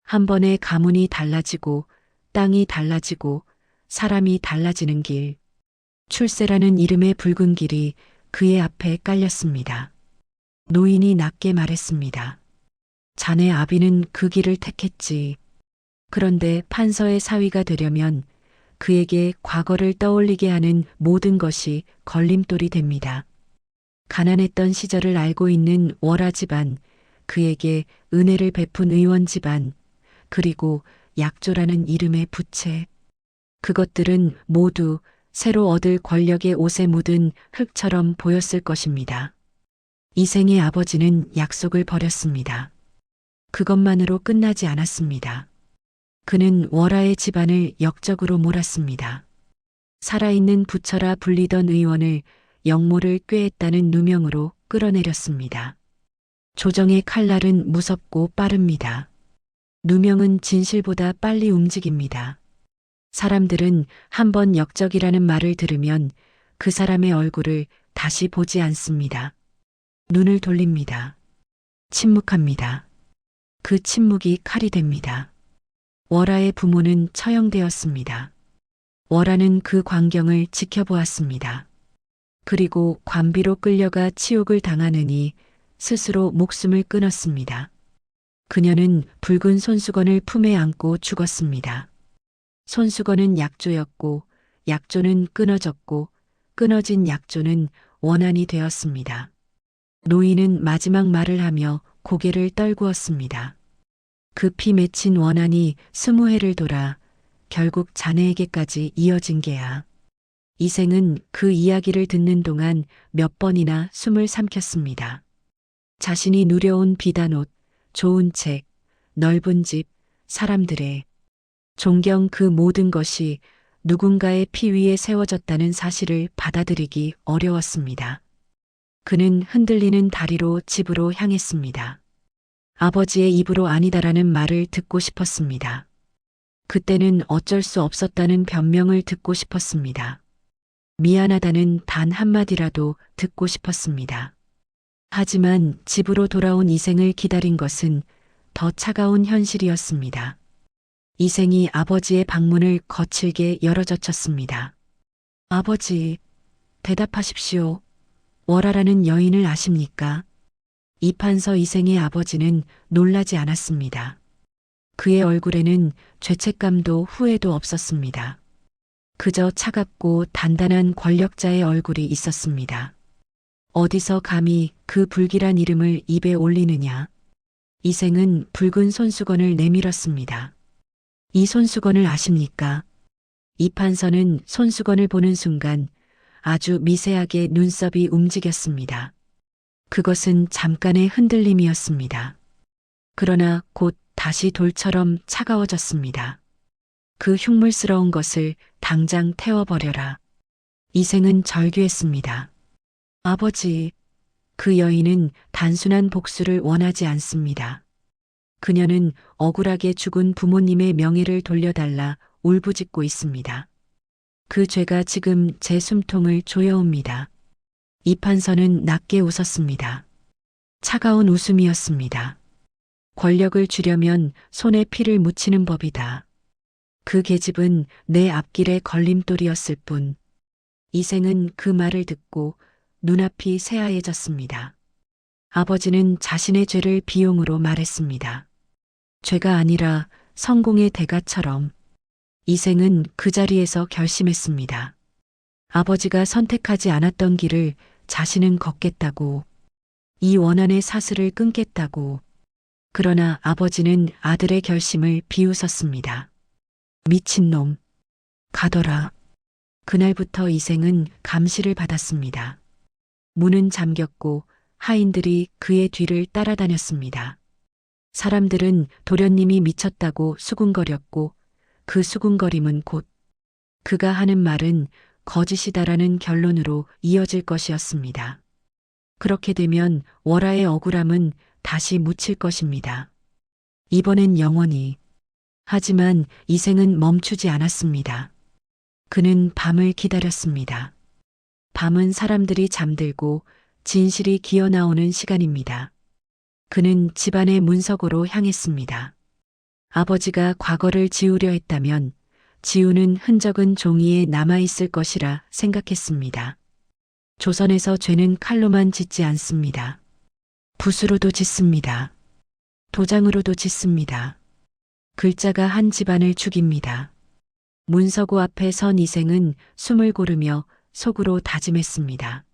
Speaker 2: 한 번에 가문이 달라지고 땅이 달라지고 사람이 달라지는 길. 출세라는 이름의 붉은 길이 그의 앞에 깔렸습니다. 노인이 낮게 말했습니다. 자네 아비는 그 길을 택했지. 그런데 판서의 사위가 되려면 그에게 과거를 떠올리게 하는 모든 것이 걸림돌이 됩니다. 가난했던 시절을 알고 있는 월하 집안, 그에게 은혜를 베푼 의원 집안, 그리고 약조라는 이름의 부채. 그것들은 모두 새로 얻을 권력의 옷에 묻은 흙처럼 보였을 것입니다. 이생의 아버지는 약속을 버렸습니다. 그것만으로 끝나지 않았습니다. 그는 월하의 집안을 역적으로 몰았습니다. 살아있는 부처라 불리던 의원을 역모를 꾀했다는 누명으로 끌어내렸습니다. 조정의 칼날은 무섭고 빠릅니다. 누명은 진실보다 빨리 움직입니다. 사람들은 한번 역적이라는 말을 들으면 그 사람의 얼굴을 다시 보지 않습니다. 눈을 돌립니다. 침묵합니다. 그 침묵이 칼이 됩니다. 월하의 부모는 처형되었습니다. 월하는 그 광경을 지켜보았습니다. 그리고 관비로 끌려가 치욕을 당하느니 스스로 목숨을 끊었습니다. 그녀는 붉은 손수건을 품에 안고 죽었습니다. 손수건은 약조였고 약조는 끊어졌고 끊어진 약조는 원한이 되었습니다. 노인은 마지막 말을 하며 고개를 떨구었습니다. 급히 맺힌 원한이 20회를 돌아 결국 자네에게까지 이어진 게야. 이생은 그 이야기를 듣는 동안 몇 번이나 숨을 삼켰습니다. 자신이 누려온 비단옷, 좋은 책, 넓은 집, 사람들의 존경 그 모든 것이 누군가의 피 위에 세워졌다는 사실을 받아들이기 어려웠습니다. 그는 흔들리는 다리로 집으로 향했습니다. 아버지의 입으로 아니다라는 말을 듣고 싶었습니다. 그때는 어쩔 수 없었다는 변명을 듣고 싶었습니다. 미안하다는 단 한마디라도 듣고 싶었습니다. 하지만 집으로 돌아온 이생을 기다린 것은 더 차가운 현실이었습니다. 이생이 아버지의 방문을 거칠게 열어젖혔습니다. 아버지, 대답하십시오. 월하라는 여인을 아십니까? 이판서 이생의 아버지는 놀라지 않았습니다. 그의 얼굴에는 죄책감도 후회도 없었습니다. 그저 차갑고 단단한 권력자의 얼굴이 있었습니다. 어디서 감히 그 불길한 이름을 입에 올리느냐? 이생은 붉은 손수건을 내밀었습니다. 이 손수건을 아십니까? 이판서는 손수건을 보는 순간 아주 미세하게 눈썹이 움직였습니다. 그것은 잠깐의 흔들림이었습니다. 그러나 곧 다시 돌처럼 차가워졌습니다. 그 흉물스러운 것을 당장 태워버려라. 이생은 절규했습니다. 아버지, 그 여인은 단순한 복수를 원하지 않습니다. 그녀는 억울하게 죽은 부모님의 명예를 돌려달라 울부짖고 있습니다. 그 죄가 지금 제 숨통을 조여옵니다. 이판서는 낮게 웃었습니다. 차가운 웃음이었습니다. 권력을 주려면 손에 피를 묻히는 법이다. 그 계집은 내 앞길의 걸림돌이었을 뿐. 이생은 그 말을 듣고 눈앞이 새하얘졌습니다. 아버지는 자신의 죄를 비용으로 말했습니다. 죄가 아니라 성공의 대가처럼. 이생은 그 자리에서 결심했습니다. 아버지가 선택하지 않았던 길을 자신은 걷겠다고. 이 원한의 사슬을 끊겠다고. 그러나 아버지는 아들의 결심을 비웃었습니다. 미친놈. 가더라. 그날부터 이생은 감시를 받았습니다. 문은 잠겼고 하인들이 그의 뒤를 따라다녔습니다. 사람들은 도련님이 미쳤다고 수군거렸고 그 수군거림은 곧 그가 하는 말은 거짓이다라는 결론으로 이어질 것이었습니다. 그렇게 되면 월하의 억울함은 다시 묻힐 것입니다. 이번엔 영원히. 하지만 이생은 멈추지 않았습니다. 그는 밤을 기다렸습니다. 밤은 사람들이 잠들고 진실이 기어나오는 시간입니다. 그는 집안의 문석으로 향했습니다. 아버지가 과거를 지우려 했다면 지우는 흔적은 종이에 남아있을 것이라 생각했습니다. 조선에서 죄는 칼로만 짓지 않습니다. 붓으로도 짓습니다. 도장으로도 짓습니다. 글자가 한 집안을 죽입니다. 문서고 앞에 선 이생은 숨을 고르며 속으로 다짐했습니다.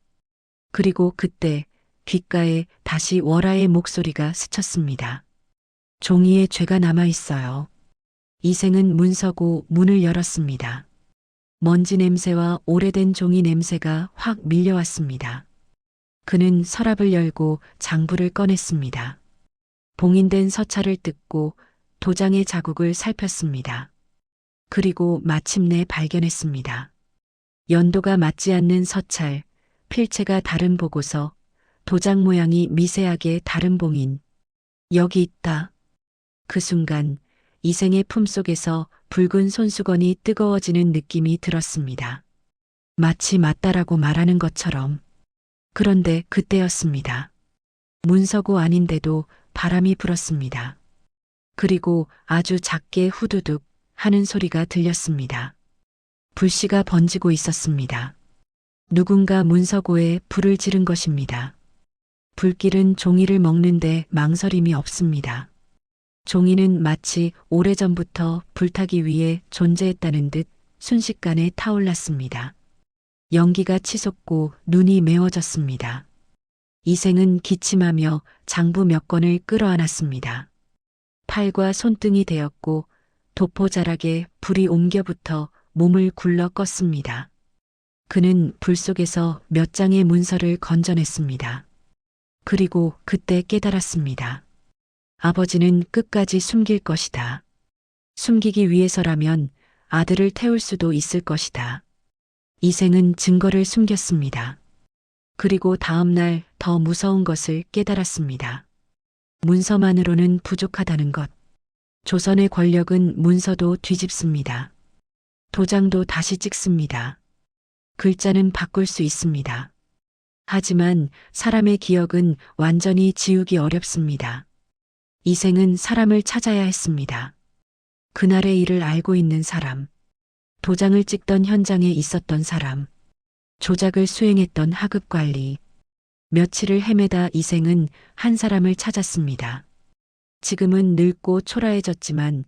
Speaker 2: 그리고 그때 귓가에 다시 월하의 목소리가 스쳤습니다. 종이에 죄가 남아있어요. 이생은 문서고 문을 열었습니다. 먼지 냄새와 오래된 종이 냄새가 확 밀려왔습니다. 그는 서랍을 열고 장부를 꺼냈습니다. 봉인된 서찰을 뜯고 도장의 자국을 살폈습니다. 그리고 마침내 발견했습니다. 연도가 맞지 않는 서찰, 필체가 다른 보고서, 도장 모양이 미세하게 다른 봉인. 여기 있다. 그 순간 이생의 품속에서 붉은 손수건이 뜨거워지는 느낌이 들었습니다. 마치 맞다라고 말하는 것처럼. 그런데 그때였습니다. 문서고 아닌데도 바람이 불었습니다. 그리고 아주 작게 후두둑 하는 소리가 들렸습니다. 불씨가 번지고 있었습니다. 누군가 문서고에 불을 지른 것입니다. 불길은 종이를 먹는데 망설임이 없습니다. 종이는 마치 오래전부터 불타기 위해 존재했다는 듯 순식간에 타올랐습니다. 연기가 치솟고 눈이 메워졌습니다. 이생은 기침하며 장부 몇 권을 끌어안았습니다. 팔과 손등이 되었고 도포자락에 불이 옮겨붙어 몸을 굴러 껐습니다. 그는 불 속에서 몇 장의 문서를 건져냈습니다. 그리고 그때 깨달았습니다. 아버지는 끝까지 숨길 것이다. 숨기기 위해서라면 아들을 태울 수도 있을 것이다. 이생은 증거를 숨겼습니다. 그리고 다음 날 더 무서운 것을 깨달았습니다. 문서만으로는 부족하다는 것. 조선의 권력은 문서도 뒤집습니다. 도장도 다시 찍습니다. 글자는 바꿀 수 있습니다. 하지만 사람의 기억은 완전히 지우기 어렵습니다. 이생은 사람을 찾아야 했습니다. 그날의 일을 알고 있는 사람, 도장을 찍던 현장에 있었던 사람, 조작을 수행했던 하급관리. 며칠을 헤매다 이생은 한 사람을 찾았습니다. 지금은 늙고 초라해졌지만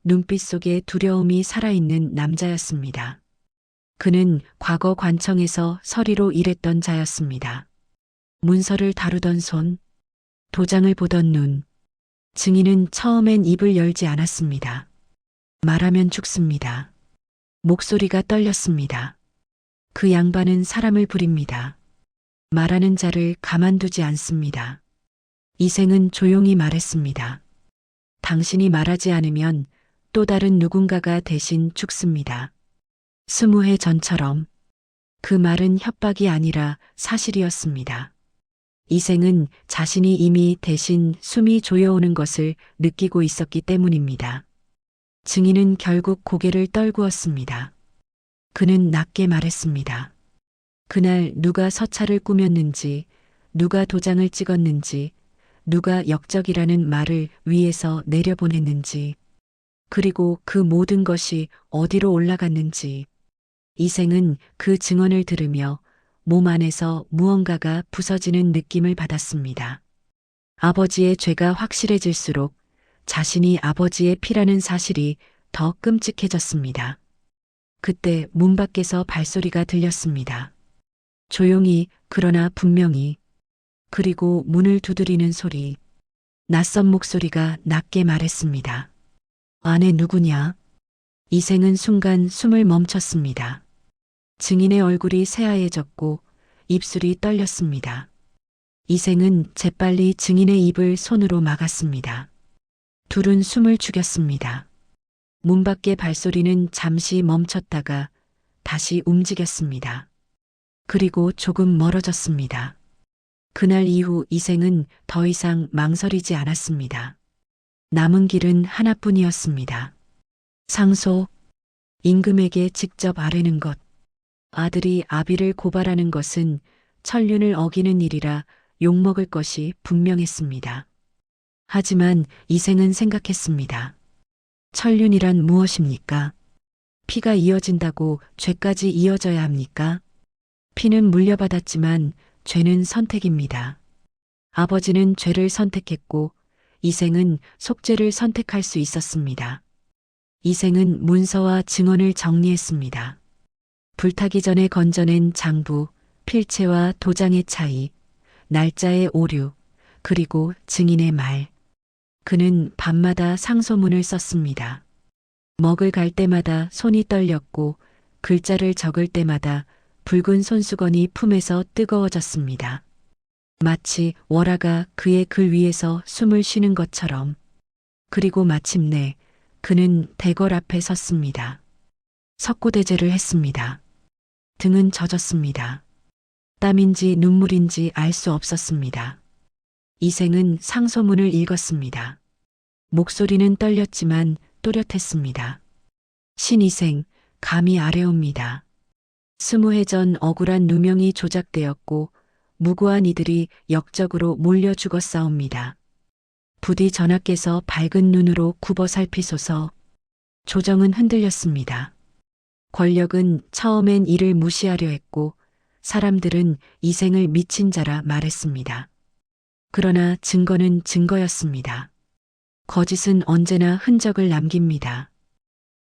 Speaker 2: 눈빛 속에 두려움이 살아있는 남자였습니다. 그는 과거 관청에서 서리로 일했던 자였습니다. 문서를 다루던 손, 도장을 보던 눈, 증인은 처음엔 입을 열지 않았습니다. 말하면 죽습니다. 목소리가 떨렸습니다. 그 양반은 사람을 부립니다. 말하는 자를 가만두지 않습니다. 이생은 조용히 말했습니다. 당신이 말하지 않으면 또 다른 누군가가 대신 죽습니다. 20해 전처럼. 그 말은 협박이 아니라 사실이었습니다. 이생은 자신이 이미 대신 숨이 조여오는 것을 느끼고 있었기 때문입니다. 증인은 결국 고개를 떨구었습니다. 그는 낮게 말했습니다. 그날 누가 서찰을 꾸몄는지, 누가 도장을 찍었는지, 누가 역적이라는 말을 위에서 내려보냈는지, 그리고 그 모든 것이 어디로 올라갔는지. 이생은 그 증언을 들으며 몸 안에서 무언가가 부서지는 느낌을 받았습니다. 아버지의 죄가 확실해질수록 자신이 아버지의 피라는 사실이 더 끔찍해졌습니다. 그때 문 밖에서 발소리가 들렸습니다. 조용히, 그러나 분명히. 그리고 문을 두드리는 소리. 낯선 목소리가 낮게 말했습니다. 안에 누구냐? 이생은 순간 숨을 멈췄습니다. 증인의 얼굴이 새하얘졌고 입술이 떨렸습니다. 이생은 재빨리 증인의 입을 손으로 막았습니다. 둘은 숨을 죽였습니다. 문 밖의 발소리는 잠시 멈췄다가 다시 움직였습니다. 그리고 조금 멀어졌습니다. 그날 이후 이생은 더 이상 망설이지 않았습니다. 남은 길은 하나뿐이었습니다. 상소, 임금에게 직접 아뢰는 것. 아들이 아비를 고발하는 것은 천륜을 어기는 일이라 욕먹을 것이 분명했습니다. 하지만 이생은 생각했습니다. 천륜이란 무엇입니까? 피가 이어진다고 죄까지 이어져야 합니까? 피는 물려받았지만 죄는 선택입니다. 아버지는 죄를 선택했고 이생은 속죄를 선택할 수 있었습니다. 이생은 문서와 증언을 정리했습니다. 불타기 전에 건져낸 장부, 필체와 도장의 차이, 날짜의 오류, 그리고 증인의 말. 그는 밤마다 상소문을 썼습니다. 먹을 갈 때마다 손이 떨렸고 글자를 적을 때마다 붉은 손수건이 품에서 뜨거워졌습니다. 마치 월화가 그의 글 위에서 숨을 쉬는 것처럼. 그리고 마침내 그는 대궐 앞에 섰습니다. 석고대죄를 했습니다. 등은 젖었습니다. 땀인지 눈물인지 알 수 없었습니다. 이생은 상소문을 읽었습니다. 목소리는 떨렸지만 또렷했습니다. 신이생, 감히 아뢰옵니다. 20해 전 억울한 누명이 조작되었고 무고한 이들이 역적으로 몰려 죽었사옵니다. 부디 전하께서 밝은 눈으로 굽어 살피소서. 조정은 흔들렸습니다. 권력은 처음엔 이를 무시하려 했고 사람들은 이생을 미친 자라 말했습니다. 그러나 증거는 증거였습니다. 거짓은 언제나 흔적을 남깁니다.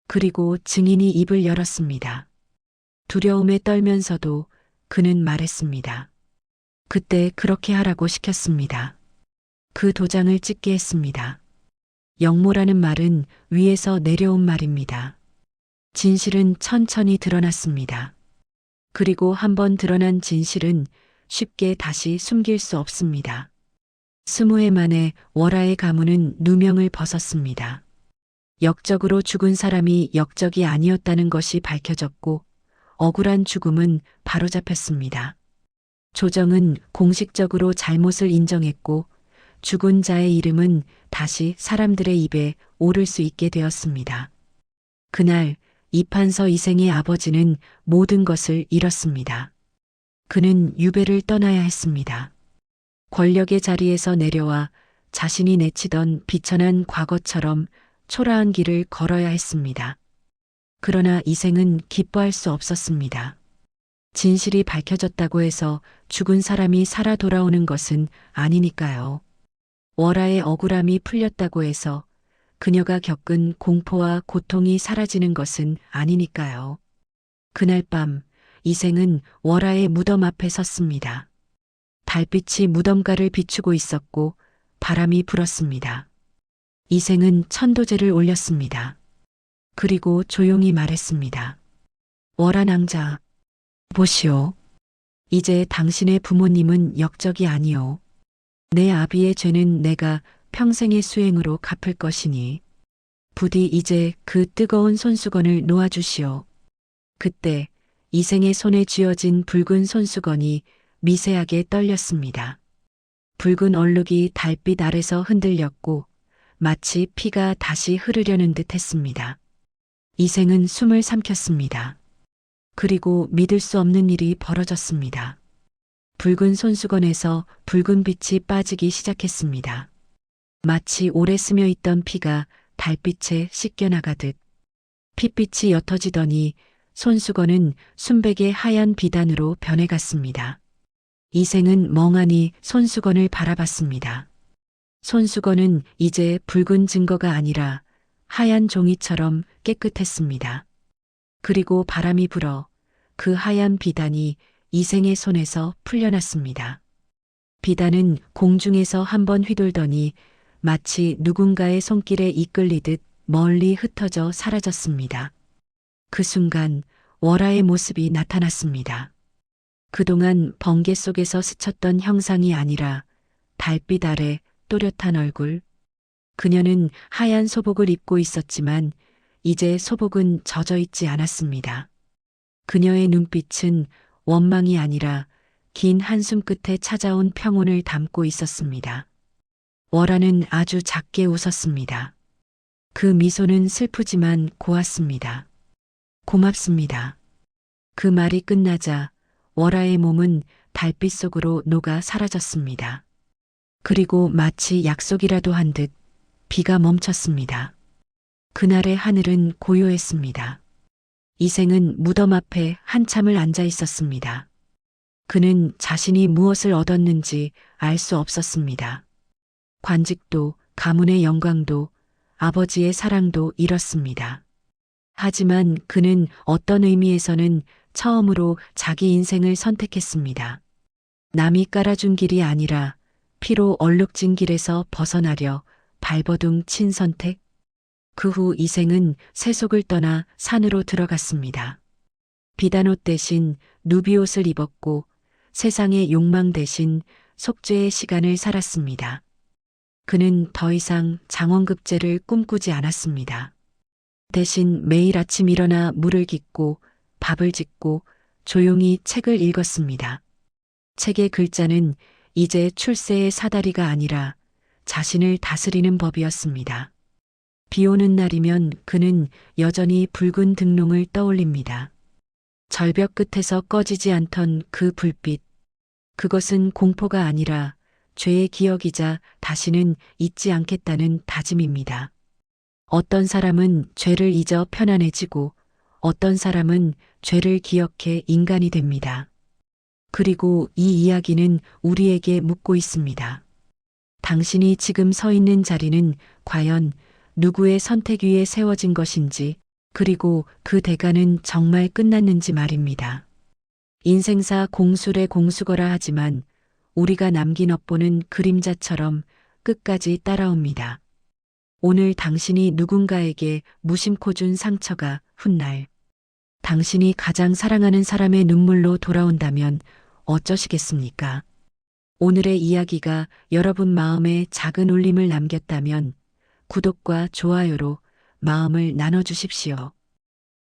Speaker 2: 그리고 증인이 입을 열었습니다. 두려움에 떨면서도 그는 말했습니다. 그때 그렇게 하라고 시켰습니다. 그 도장을 찍게 했습니다. 역모라는 말은 위에서 내려온 말입니다. 진실은 천천히 드러났습니다. 그리고 한번 드러난 진실은 쉽게 다시 숨길 수 없습니다. 20해 만에 월화의 가문은 누명을 벗었습니다. 역적으로 죽은 사람이 역적이 아니었다는 것이 밝혀졌고 억울한 죽음은 바로잡혔습니다. 조정은 공식적으로 잘못을 인정했고 죽은 자의 이름은 다시 사람들의 입에 오를 수 있게 되었습니다. 그날 이판서 이생의 아버지는 모든 것을 잃었습니다. 그는 유배를 떠나야 했습니다. 권력의 자리에서 내려와 자신이 내치던 비천한 과거처럼 초라한 길을 걸어야 했습니다. 그러나 이생은 기뻐할 수 없었습니다. 진실이 밝혀졌다고 해서 죽은 사람이 살아 돌아오는 것은 아니니까요. 월하의 억울함이 풀렸다고 해서 그녀가 겪은 공포와 고통이 사라지는 것은 아니니까요. 그날 밤 이생은 월하의 무덤 앞에 섰습니다. 달빛이 무덤가를 비추고 있었고 바람이 불었습니다. 이생은 천도제를 올렸습니다. 그리고 조용히 말했습니다. 월하 낭자, 보시오. 이제 당신의 부모님은 역적이 아니오. 내 아비의 죄는 내가 평생의 수행으로 갚을 것이니 부디 이제 그 뜨거운 손수건을 놓아주시오. 그때 이생의 손에 쥐어진 붉은 손수건이 미세하게 떨렸습니다. 붉은 얼룩이 달빛 아래서 흔들렸고 마치 피가 다시 흐르려는 듯 했습니다. 이생은 숨을 삼켰습니다. 그리고 믿을 수 없는 일이 벌어졌습니다. 붉은 손수건에서 붉은 빛이 빠지기 시작했습니다. 마치 오래 스며 있던 피가 달빛에 씻겨나가듯 핏빛이 옅어지더니 손수건은 순백의 하얀 비단으로 변해갔습니다. 이생은 멍하니 손수건을 바라봤습니다. 손수건은 이제 붉은 증거가 아니라 하얀 종이처럼 깨끗했습니다. 그리고 바람이 불어 그 하얀 비단이 이생의 손에서 풀려났습니다. 비단은 공중에서 한번 휘돌더니 마치 누군가의 손길에 이끌리듯 멀리 흩어져 사라졌습니다. 그 순간 월하의 모습이 나타났습니다. 그동안 번개 속에서 스쳤던 형상이 아니라 달빛 아래 또렷한 얼굴. 그녀는 하얀 소복을 입고 있었지만 이제 소복은 젖어 있지 않았습니다. 그녀의 눈빛은 원망이 아니라 긴 한숨 끝에 찾아온 평온을 담고 있었습니다. 월하는 아주 작게 웃었습니다. 그 미소는 슬프지만 고왔습니다. 고맙습니다. 그 말이 끝나자 월하의 몸은 달빛 속으로 녹아 사라졌습니다. 그리고 마치 약속이라도 한 듯 비가 멈췄습니다. 그날의 하늘은 고요했습니다. 이생은 무덤 앞에 한참을 앉아 있었습니다. 그는 자신이 무엇을 얻었는지 알 수 없었습니다. 관직도, 가문의 영광도, 아버지의 사랑도 잃었습니다. 하지만 그는 어떤 의미에서는 처음으로 자기 인생을 선택했습니다. 남이 깔아준 길이 아니라 피로 얼룩진 길에서 벗어나려 발버둥 친 선택. 그 후 이생은 세속을 떠나 산으로 들어갔습니다. 비단옷 대신 누비옷을 입었고 세상의 욕망 대신 속죄의 시간을 살았습니다. 그는 더 이상 장원급제를 꿈꾸지 않았습니다. 대신 매일 아침 일어나 물을 깃고 밥을 짓고 조용히 책을 읽었습니다. 책의 글자는 이제 출세의 사다리가 아니라 자신을 다스리는 법이었습니다. 비 오는 날이면 그는 여전히 붉은 등롱을 떠올립니다. 절벽 끝에서 꺼지지 않던 그 불빛. 그것은 공포가 아니라 죄의 기억이자 다시는 잊지 않겠다는 다짐입니다. 어떤 사람은 죄를 잊어 편안해지고 어떤 사람은 죄를 기억해 인간이 됩니다. 그리고 이 이야기는 우리에게 묻고 있습니다. 당신이 지금 서 있는 자리는 과연 누구의 선택 위에 세워진 것인지, 그리고 그 대가는 정말 끝났는지 말입니다. 인생사 공술의 공수거라 하지만 우리가 남긴 업보는 그림자처럼 끝까지 따라옵니다. 오늘 당신이 누군가에게 무심코 준 상처가 훗날 당신이 가장 사랑하는 사람의 눈물로 돌아온다면 어쩌시겠습니까? 오늘의 이야기가 여러분 마음에 작은 울림을 남겼다면 구독과 좋아요로 마음을 나눠주십시오.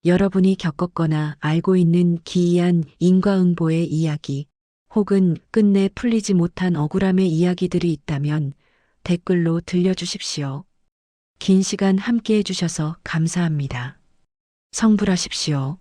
Speaker 2: 여러분이 겪었거나 알고 있는 기이한 인과응보의 이야기, 혹은 끝내 풀리지 못한 억울함의 이야기들이 있다면 댓글로 들려주십시오. 긴 시간 함께 해주셔서 감사합니다. 성불하십시오.